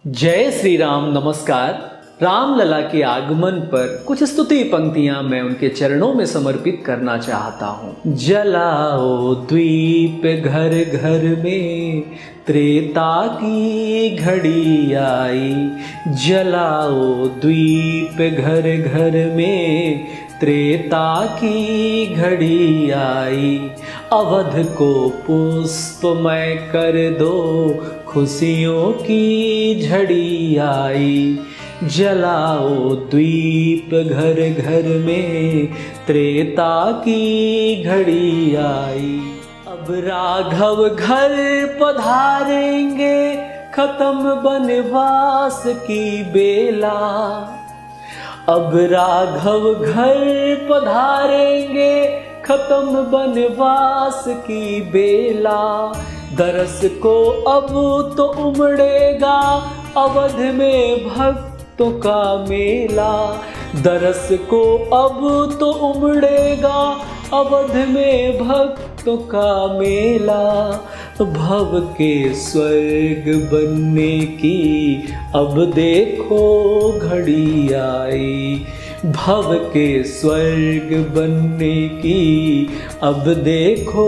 जय श्री राम। नमस्कार। रामलला के आगमन पर कुछ स्तुति पंक्तियां मैं उनके चरणों में समर्पित करना चाहता हूँ। जलाओ द्वीप घर घर में, त्रेता की घड़ी आई। जलाओ द्वीप घर घर में, त्रेता की घड़ी आई। अवध को पुष्पमय कर दो, खुशियों की झड़ी आई। जलाओ द्वीप घर घर में, त्रेता की घड़ी आई। अब राघव घर पधारेंगे, खत्म वनवास की बेला। अब राघव घर पधारेंगे, खत्म वनवास की बेला। दरस को अब तो उमड़ेगा, अवध में भक्तों का मेला। दरस को अब तो उमड़ेगा, अवध में भक्तों का मेला। भव के स्वर्ग बनने की अब देखो घड़ी आई। भव के स्वर्ग बनने की अब देखो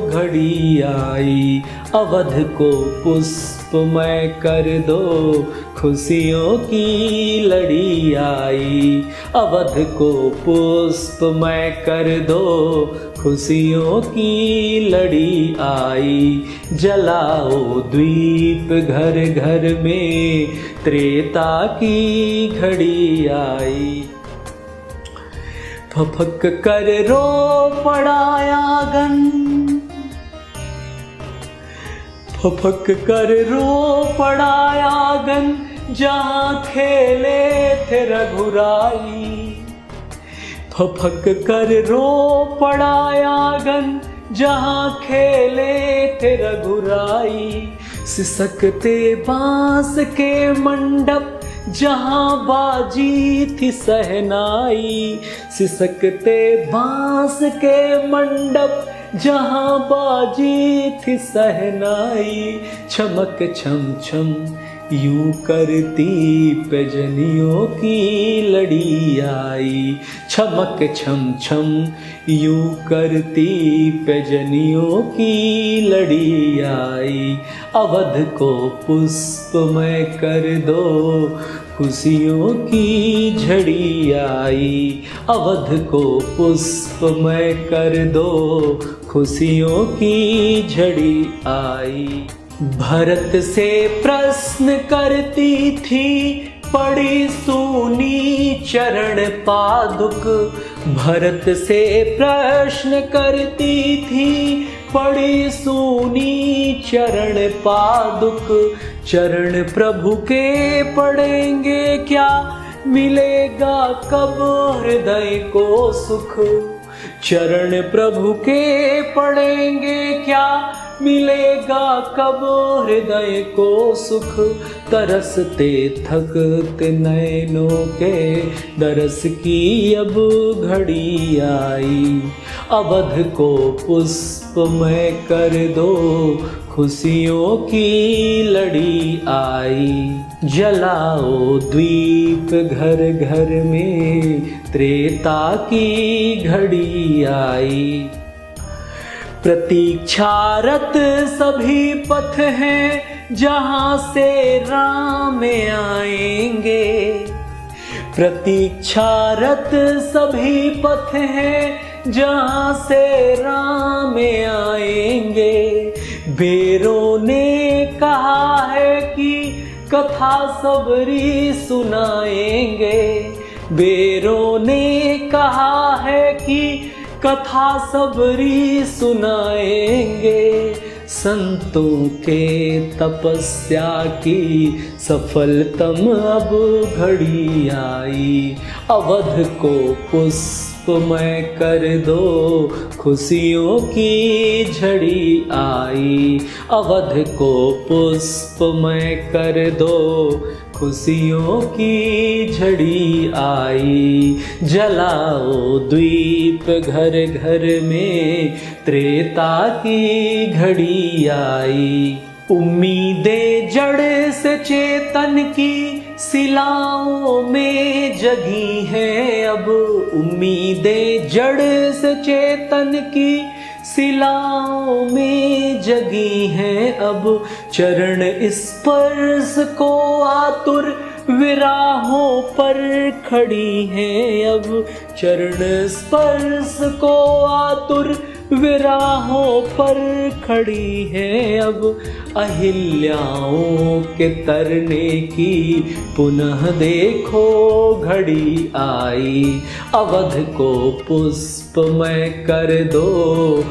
घड़ी आई। अवध को पुष्पमय कर दो, खुशियों की लड़ी आई। अवध को पुष्पमय कर दो, खुशियों की लड़ी आई। जलाओ द्वीप घर घर में, त्रेता की घड़ी आई। फफक कर रो पड़ा आंगन, फफक कर रो पड़ा आंगन, जहाँ खेले थे रघुराई। फफक कर रो पड़ा आंगन, जहाँ खेले थे रघुराई। सिसकते बांस के मंडप, जहाँ बाजी थी सहनाई। सिसकते बांस के मंडप, जहाँ बाजी थी सहनाई। चमक छम छम यूं करती पैजनियों की लड़ी आई। चमक छम छम यूं करती पैजनियों की लड़ी आई। अवध को पुष्पमय कर दो, खुशियों की झड़ी आई। अवध को पुष्पमय कर दो, खुशियों की झड़ी आई। भरत से प्रश्न करती थी, पड़ी सूनी चरण पादुक। भरत से प्रश्न करती थी, पड़ी सूनी चरण पादुक। चरण प्रभु के पड़ेंगे क्या, मिलेगा कब हृदय को सुख। चरण प्रभु के पड़ेंगे क्या, मिलेगा कब हृदय को सुख। तरसते थकते नैनों के, दरस की अब घड़ी आई। अवध को पुष्पमय कर दो, खुशियों की लड़ी आई। जलाओ द्वीप घर घर में, त्रेता की घड़ी आई। प्रतीक्षारत सभी पथ हैं, जहाँ से राम आएंगे। प्रतीक्षारत सभी पथ हैं, जहाँ से राम आएंगे। बेरों ने कहा है कि कथा सबरी सुनाएंगे। बेरों ने कहा है कि कथा सबरी सुनाएंगे। संतों के तपस्या की सफलतम अब घड़ी आई। अवध को पुष्पमय कर दो, खुशियों की झड़ी आई। अवध को पुष्पमय कर दो, खुशियों की झड़ी आई। जलाओ द्वीप घर घर में, त्रेता की घड़ी आई। उम्मीदें जड़ से चेतन की सिलाओं में जगी हैं अब। उम्मीदें जड़ से चेतन की सिलाओं में जगी हैं अब। चरण स्पर्श को आतुर विराहों पर खड़ी हैं अब। चरण स्पर्श को आतुर विराहों पर खड़ी है अब। अहिल्याओं के तरने की पुनः देखो घड़ी आई। अवध को पुष्पमय कर दो,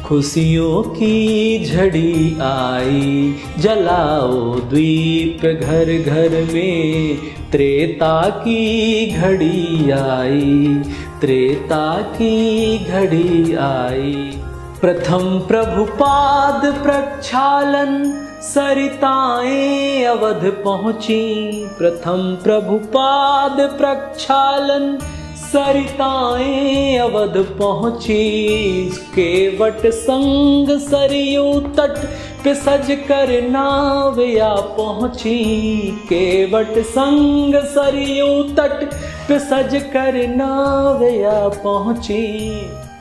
खुशियों की झड़ी आई। जलाओ द्वीप घर घर में, त्रेता की घड़ी आई। त्रेता की घड़ी आई। प्रथम प्रभुपाद प्रक्षालन सरिताएं अवध पहुंची। प्रथम प्रभुपाद प्रक्षालन सरिताएं अवध पहुंची। केवट संग सरयू तट पे सज कर नावया पहुंची। केवट संग सरयू तट पे सज कर नावया पहुंची।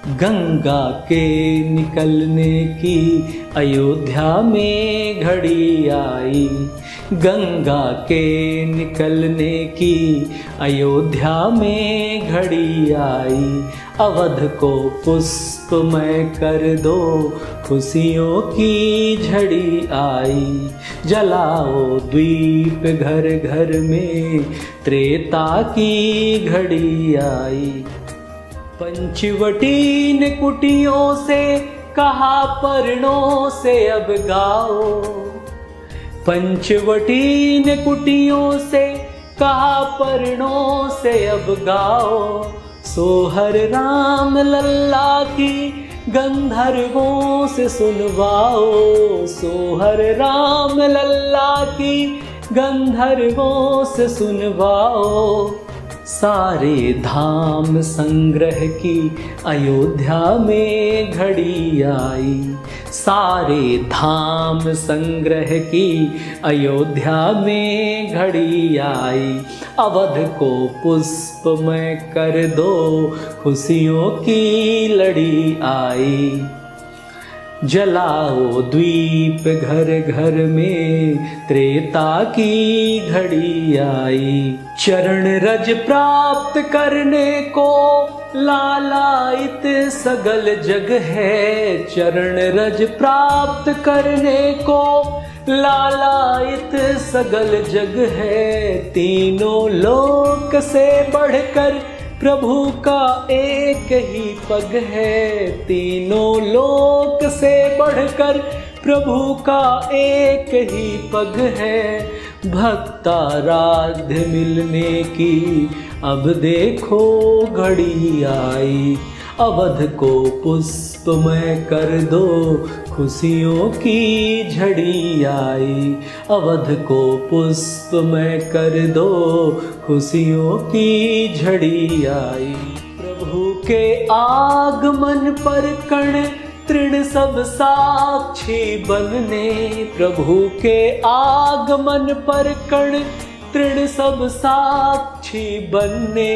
गंगा के निकलने की अयोध्या में घड़ी आई। गंगा के निकलने की अयोध्या में घड़ी आई। अवध को पुष्पमय कर दो, खुशियों की झड़ी आई। जलाओ द्वीप घर घर में, त्रेता की घड़ी आई। पंचवटी ने कुटियों से कहा पर्णों से अब गाओ। पंचवटी ने कुटियों से कहा पर्णों से अब गाओ। सोहर राम लल्ला की गंधर्वों से सुनवाओ। सोहर राम लल्ला की गंधर्वों से सुनवाओ। सारे धाम संग्रह की अयोध्या में घड़ी आई। सारे धाम संग्रह की अयोध्या में घड़ी आई। अवध को पुष्पमय कर दो, खुशियों की लड़ी आई। जलाओ द्वीप घर घर में, त्रेता की घड़ी आई। चरण रज प्राप्त करने को लालायित सगल जग है। चरण रज प्राप्त करने को लालायित सगल जग है। तीनों लोक से बढ़कर प्रभु का एक ही पग है। तीनों लोक से बढ़कर प्रभु का एक ही पग है। भक्ताराध्य मिलने की अब देखो घड़ी आई। अवध को पुष्पमय कर दो, खुशियों की झड़ी आई। अवध को पुष्पमय कर दो, खुशियों की झड़ी आई। प्रभु के आगमन पर कण तृण सब साक्षी बनने। प्रभु के आगमन पर कण तृण सब साक्षी बनने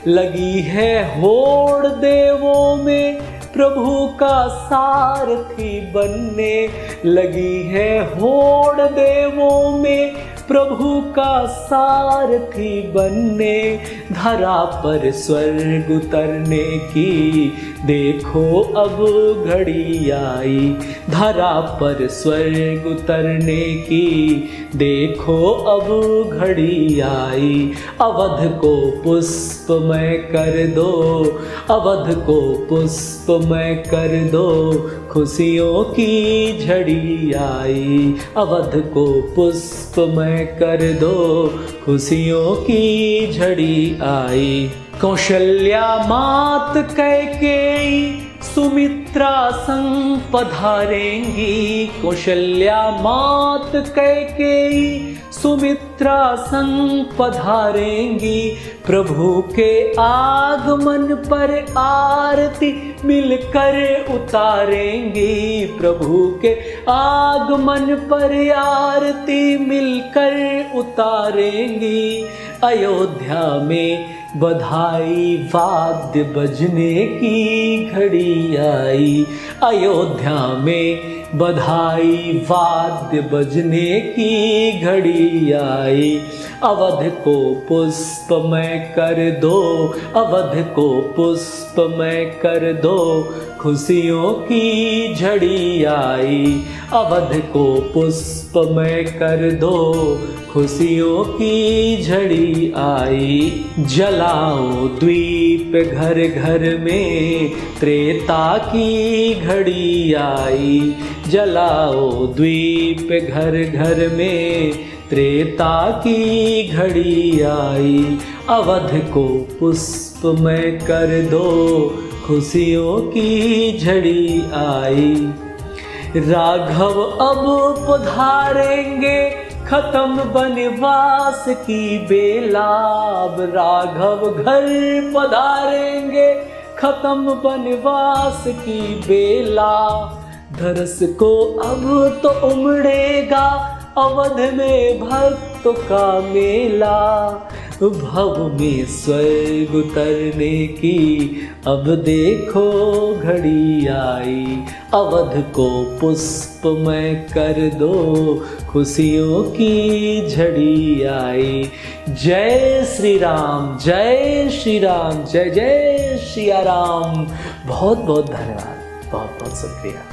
लगी है होड़ देवों में। प्रभु का सारथी बनने लगी है होड़ देवों में। प्रभु का सारथी बनने धरा पर स्वर्ग उतरने की देखो अब घड़ी आई। धरा पर स्वर्ग उतरने की देखो अब घड़ी आई। अवध को पुष्पमय कर दो, अवध को पुष्पमय कर दो, खुशियों की झड़ी आई। अवध को पुष्पमय कर दो, खुशियों की झड़ी आई। कौशल्या मात कैकेयी सुमित्रा संग पधारेंगी। कौशल्या मात कैकेयी सुमित्रा संग पधारेंगी। प्रभु के आगमन पर आरती मिलकर उतारेंगे प्रभु के आगमन पर आरती मिलकर उतारेंगे। अयोध्या में बधाई वाद्य बजने की घड़ी आई, अयोध्या में बधाई वाद्य बजने की घड़ी आई। अवध को पुष्पमय कर दो, अवध को पुष्पमय कर दो, खुशियों की झड़ी आई। अवध को पुष्पमय कर दो, खुशियों की झड़ी आई। जलाओ द्वीप घर घर में, त्रेता की घड़ी आई। जलाओ द्वीप घर घर में, त्रेता की घड़ी आई। अवध को पुष्पमय कर दो, खुशियों की झड़ी आई। राघव अब पधारेंगे, खत्म वनवास की बेला। अब राघव घर पधारेंगे, खत्म वनवास की बेला। धरस को अब तो उमड़ेगा, अवध में भक्तों का मेला। भव में स्वर्ग उतरने की अब देखो घड़ी आई। अवध को पुष्पमय कर दो, खुशियों की झड़ी आई। जय श्री राम, जय श्री राम, जय जय सिया राम। बहुत बहुत धन्यवाद, बहुत बहुत शुक्रिया।